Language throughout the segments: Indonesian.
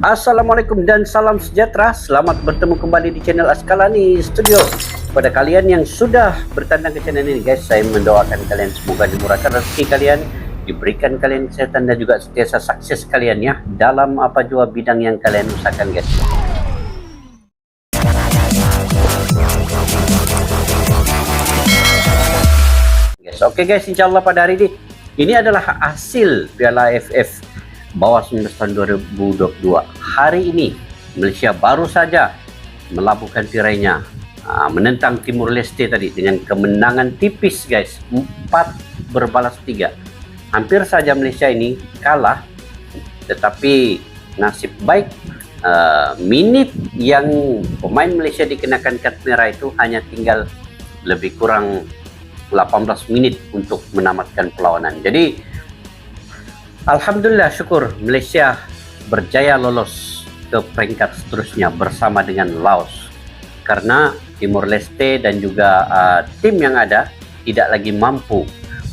Assalamualaikum dan salam sejahtera. Selamat bertemu kembali di channel Askalani Studio. Pada kalian yang sudah bertandang ke channel ini guys, saya mendoakan kalian semoga dimurahkan rezeki kalian, diberikan kalian kesehatan dan juga sentiasa sukses kalian ya dalam apa jua bidang yang kalian usahakan guys. Oke guys, insyaallah pada hari ini adalah hasil Piala AFF bawah 19 tahun 2022. Hari ini Malaysia baru saja melabuhkan tirainya menentang Timur Leste tadi dengan kemenangan tipis guys, 4-3. Hampir saja Malaysia ini kalah, tetapi nasib baik minit yang pemain Malaysia dikenakan kad merah itu hanya tinggal lebih kurang 18 menit untuk menamatkan perlawanan. Jadi alhamdulillah, syukur Malaysia berjaya lolos ke peringkat seterusnya bersama dengan Laos, karena Timor Leste dan juga tim yang ada tidak lagi mampu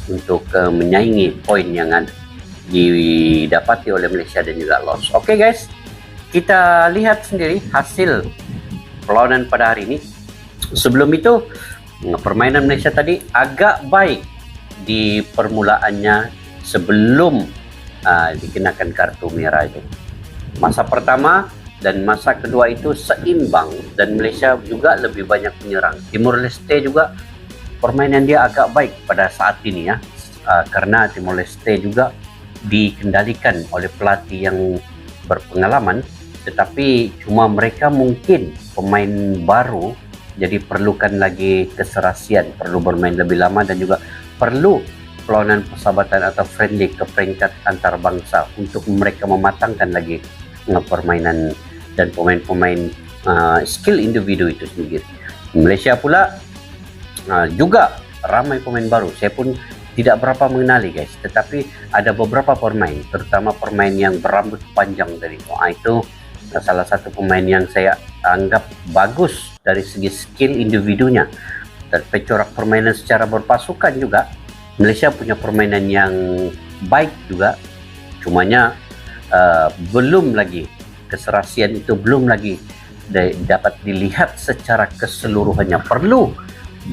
untuk menyaingi poin yang didapati oleh Malaysia dan juga Laos. Oke guys, kita lihat sendiri hasil perlawanan pada hari ini. Sebelum itu, permainan Malaysia tadi agak baik di permulaannya sebelum dikenakan kartu merah itu. Masa pertama dan masa kedua itu seimbang dan Malaysia juga lebih banyak menyerang. Timor Leste juga permainan dia agak baik pada saat ini ya, karena Timor Leste juga dikendalikan oleh pelatih yang berpengalaman, tetapi cuma mereka mungkin pemain baru, jadi perlukan lagi keserasian, perlu bermain lebih lama dan juga perlu perlawanan persahabatan atau friendly ke peringkat antar bangsa untuk mereka mematangkan lagi permainan dan pemain-pemain skill individu itu sendiri. Malaysia pula juga ramai pemain baru. Saya pun tidak berapa mengenali guys, tetapi ada beberapa pemain, terutama pemain yang berambut panjang dari itu salah satu pemain yang saya anggap bagus dari segi skill individunya dan corak permainan secara berpasukan juga. Malaysia punya permainan yang baik juga, cumanya belum lagi keserasian itu belum lagi dapat dilihat secara keseluruhannya. Perlu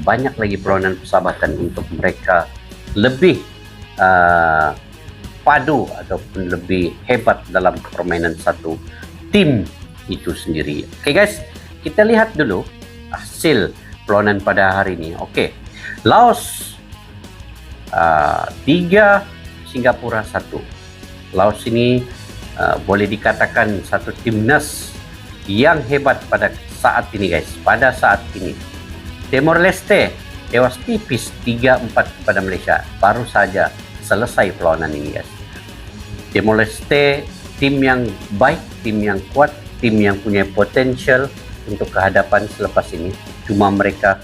banyak lagi perlawanan persahabatan untuk mereka lebih padu ataupun lebih hebat dalam permainan satu tim itu sendiri. Oke guys, kita lihat dulu hasil perlawanan pada hari ini. Oke, Laos 3, Singapura 1. Laos ini boleh dikatakan satu timnas yang hebat pada saat ini guys. Pada saat ini Timor Leste tewas tipis 3-4 kepada Malaysia. Baru saja selesai perlawanan ini guys. Timor Leste tim yang baik, tim yang kuat, tim yang punya potensial untuk kehadapan selepas ini. Cuma mereka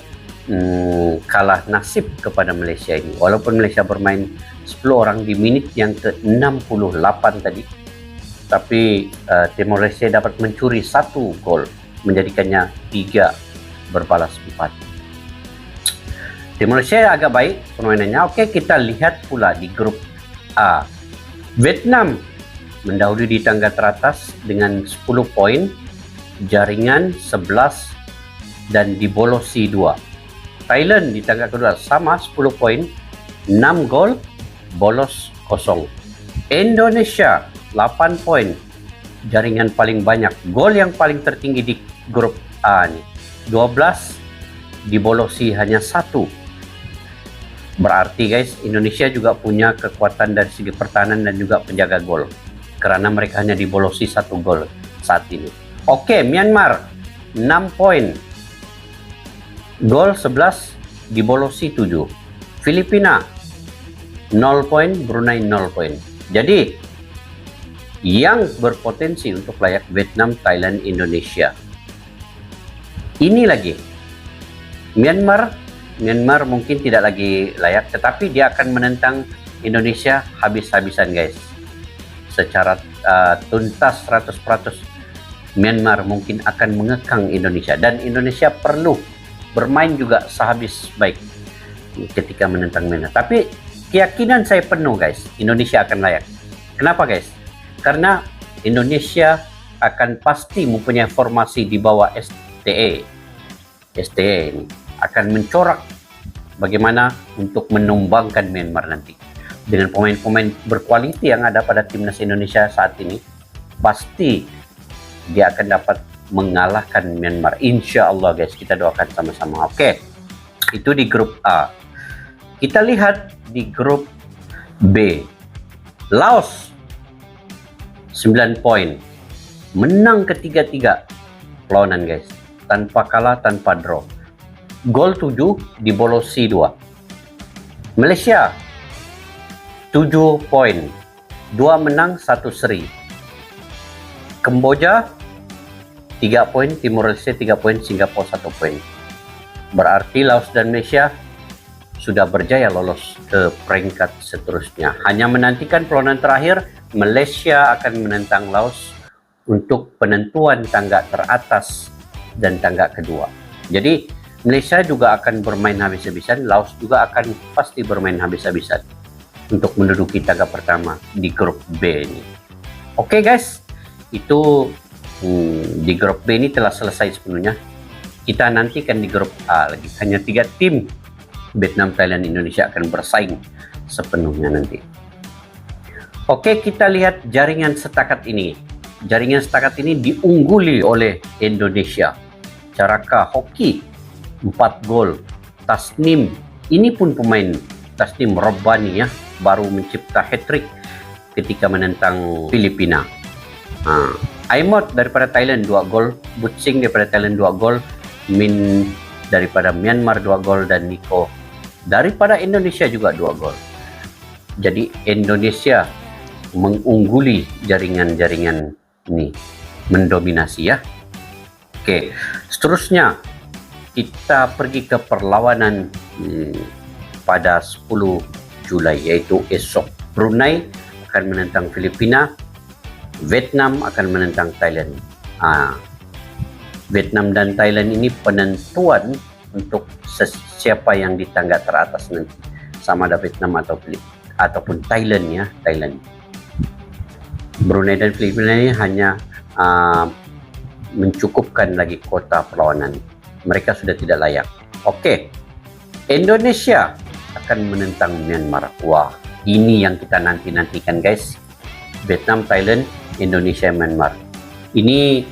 kalah nasib kepada Malaysia ini. Walaupun Malaysia bermain 10 orang di menit yang ke-68 tadi, tapi Timor Leste dapat mencuri 1 gol, menjadikannya 3 berbalas 4. Timor Leste agak baik permainannya. Oke, kita lihat pula di grup A. Vietnam mendahului di tangga teratas dengan 10 poin, jaringan 11 dan dibolosi 2. Thailand di tangga kedua sama 10 poin, 6 gol, bolos 0. Indonesia 8 poin, jaringan paling banyak, gol yang paling tertinggi di grup A nih, 12, dibolosi hanya 1. Berarti guys, Indonesia juga punya kekuatan dari segi pertahanan dan juga penjaga gol, karena mereka hanya dibolosi 1 gol saat ini. Oke, Myanmar 6 poin, gol 11, dibolosi 7. Filipina 0 poin, Brunei 0 poin. Jadi yang berpotensi untuk layak Vietnam, Thailand, Indonesia. Ini lagi Myanmar mungkin tidak lagi layak, tetapi dia akan menentang Indonesia habis-habisan guys. Secara tuntas 100% Myanmar mungkin akan mengekang Indonesia, dan Indonesia perlu bermain juga sehabis baik ketika menentang Myanmar. Tapi keyakinan saya penuh guys, Indonesia akan layak. Kenapa guys? Karena Indonesia akan pasti mempunyai formasi di bawah STE. STE ini akan mencorak bagaimana untuk menumbangkan Myanmar nanti. Dengan pemain-pemain berkualiti yang ada pada timnas Indonesia saat ini, pasti dia akan dapat mengalahkan Myanmar. Insya Allah guys, kita doakan sama-sama. Oke, itu di grup A. Kita lihat di grup B. Laos 9 poin, menang ketiga-tiga perlawanan guys, tanpa kalah, tanpa draw. Gol 7 dibolosi 2. Malaysia 7 poin, 2 menang 1 seri. Kamboja 3 poin, Timor Leste 3 poin, Singapura 1 poin. Berarti Laos dan Malaysia sudah berjaya lolos ke peringkat seterusnya. Hanya menantikan perlawanan terakhir, Malaysia akan menentang Laos untuk penentuan tangga teratas dan tangga kedua. Jadi Malaysia juga akan bermain habis-habisan, Laos juga akan pasti bermain habis-habisan untuk menduduki tangga pertama di grup B ini. Oke guys, itu di grup B ini telah selesai sepenuhnya. Kita nantikan di grup A lagi. Hanya 3 tim, Vietnam, Thailand, Indonesia akan bersaing sepenuhnya nanti. Oke, kita lihat jaringan setakat ini. Jaringan setakat ini diungguli oleh Indonesia. Caraka Hoki 4 gol. Tasnim, ini pun pemain Tasnim Robbani ya, baru mencipta hat-trick ketika menentang Filipina. Aimot daripada Thailand 2 gol, Butsing daripada Thailand 2 gol, Min daripada Myanmar 2 gol, dan Niko daripada Indonesia juga 2 gol. Jadi Indonesia mengungguli jaringan-jaringan ini, mendominasi ya. Oke, seterusnya kita pergi ke perlawanan pada 10 Julai, yaitu esok. Brunei akan menentang Filipina, Vietnam akan menentang Thailand. Vietnam dan Thailand ini penentuan untuk siapa yang di tangga teratas nanti, sama ada Vietnam ataupun Thailand ya, Thailand. Brunei dan Filipina ini hanya mencukupkan lagi kuota perlawanan. Mereka sudah tidak layak. Oke, Indonesia akan menentang Myanmar. Wah, ini yang kita nantikan guys. Vietnam, Thailand, Indonesia, Myanmar. Ini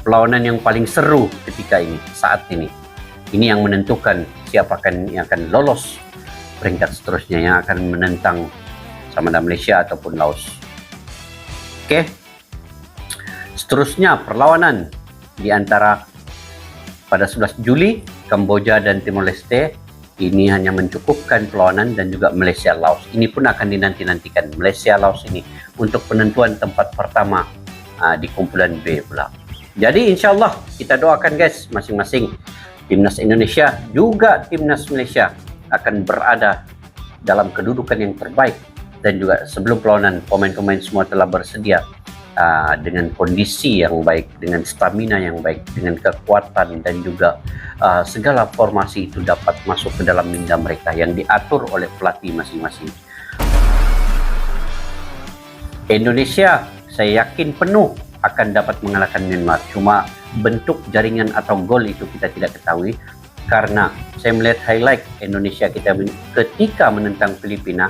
perlawanan yang paling seru ketika ini, saat ini. Ini yang menentukan siapa yang akan lolos peringkat seterusnya, yang akan menentang sama ada Malaysia ataupun Laos. Oke. Seterusnya perlawanan di antara pada 11 Juli, Kamboja dan Timor Leste. Ini hanya mencukupkan perlawanan, dan juga Malaysia Laos. Ini pun akan dinantikan Malaysia Laos ini untuk penentuan tempat pertama di kumpulan B pula. Jadi insya Allah kita doakan guys, masing-masing timnas Indonesia juga timnas Malaysia akan berada dalam kedudukan yang terbaik, dan juga sebelum perlawanan pemain-pemain semua telah bersedia dengan kondisi yang baik, dengan stamina yang baik, dengan kekuatan, dan juga segala formasi itu dapat masuk ke dalam minda mereka yang diatur oleh pelatih masing-masing. Indonesia saya yakin penuh akan dapat mengalahkan Myanmar, cuma bentuk jaringan atau gol itu kita tidak ketahui, karena saya melihat highlight Indonesia kita ketika menentang Filipina.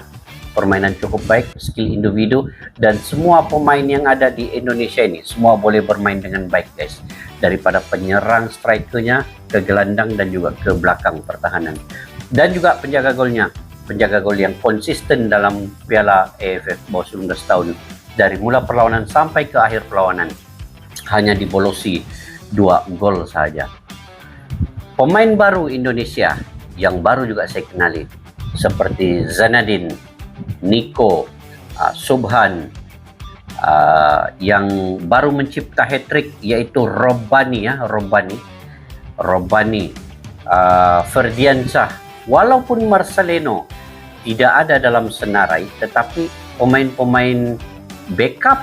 Permainan cukup baik, skill individu, dan semua pemain yang ada di Indonesia ini semua boleh bermain dengan baik guys, daripada penyerang strikernya ke gelandang dan juga ke belakang pertahanan, dan juga penjaga golnya, penjaga gol yang konsisten dalam Piala AFF bawah 19 tahun dari mula perlawanan sampai ke akhir perlawanan, hanya dibolosi 2 gol saja. Pemain baru Indonesia yang baru juga saya kenali seperti Zanadin, Niko, Subhan, yang baru mencipta hat-trick yaitu Robbani ya, Robbani, Ferdiansyah. Walaupun Marcelino tidak ada dalam senarai, tetapi pemain-pemain backup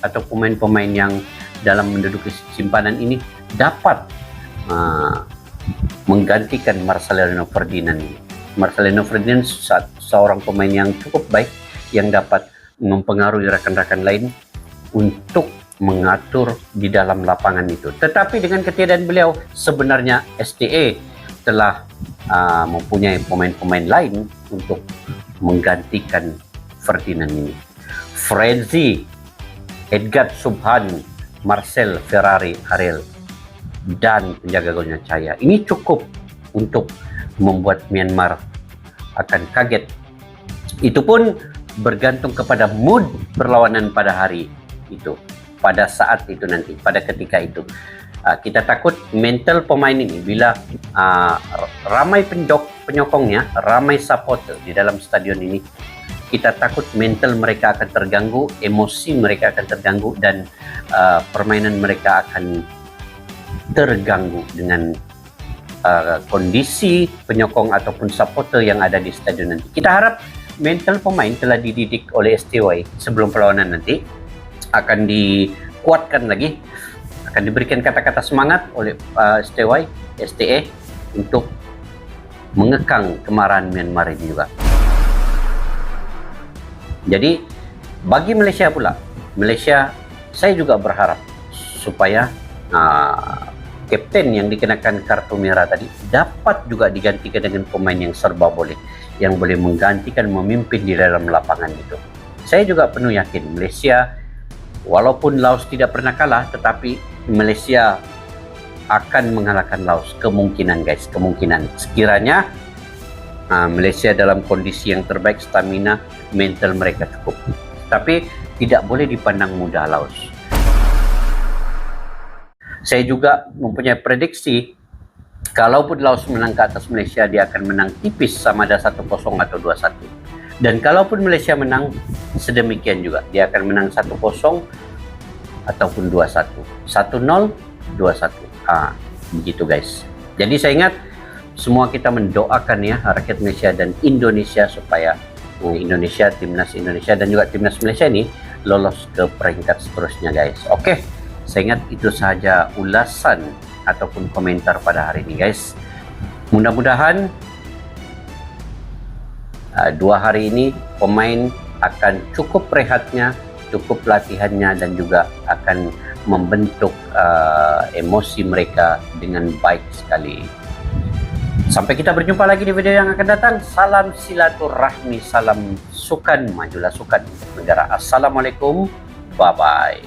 atau pemain-pemain yang dalam menduduki simpanan ini dapat menggantikan Marcelino Ferdinand. Marcelino Ferdinand seorang pemain yang cukup baik, yang dapat mempengaruhi rekan-rekan lain untuk mengatur di dalam lapangan itu. Tetapi dengan ketiadaan beliau, sebenarnya STA telah mempunyai pemain-pemain lain untuk menggantikan Ferdinand ini. Frenzy, Edgar Subhan, Marcel Ferrari Harel, dan penjaga gawangnya Chaya. Ini cukup untuk membuat Myanmar akan kaget. Itu pun bergantung kepada mood perlawanan pada hari itu, pada saat itu nanti, pada ketika itu. Kita takut mental pemain ini bila ramai penyokongnya, ramai supporter di dalam stadion ini, kita takut mental mereka akan terganggu, emosi mereka akan terganggu, dan permainan mereka akan terganggu dengan kondisi penyokong ataupun supporter yang ada di stadion nanti. Kita harap mental pemain telah dididik oleh STY sebelum perlawanan nanti, akan dikuatkan lagi, akan diberikan kata-kata semangat oleh STA untuk mengekang kemarahan Myanmar ini juga. Jadi bagi Malaysia pula, Malaysia, saya juga berharap supaya kapten yang dikenakan kartu merah tadi dapat juga digantikan dengan pemain yang serba boleh, yang boleh menggantikan, memimpin di dalam lapangan itu. Saya juga penuh yakin Malaysia, walaupun Laos tidak pernah kalah, tetapi Malaysia akan mengalahkan Laos. Kemungkinan guys, kemungkinan. Sekiranya Malaysia dalam kondisi yang terbaik, stamina, mental mereka cukup. Tapi tidak boleh dipandang mudah Laos. Saya juga mempunyai prediksi, kalaupun Laos menang ke atas Malaysia, dia akan menang tipis, sama ada 1-0 atau 2-1. Dan kalaupun Malaysia menang, sedemikian juga. Dia akan menang 1-0 ataupun 2-1. 1-0, 2-1. Begitu guys. Jadi saya ingat, semua kita mendoakan ya rakyat Malaysia dan Indonesia supaya Indonesia, timnas Indonesia dan juga timnas Malaysia ini lolos ke peringkat seterusnya guys. Oke, saya ingat itu sahaja ulasan ataupun komentar pada hari ini guys. Mudah-mudahan 2 hari ini pemain akan cukup rehatnya, cukup latihannya, dan juga akan membentuk emosi mereka dengan baik sekali. Sampai kita berjumpa lagi di video yang akan datang. Salam silaturahmi, salam sukan, majulah sukan untuk negara. Assalamualaikum, bye-bye.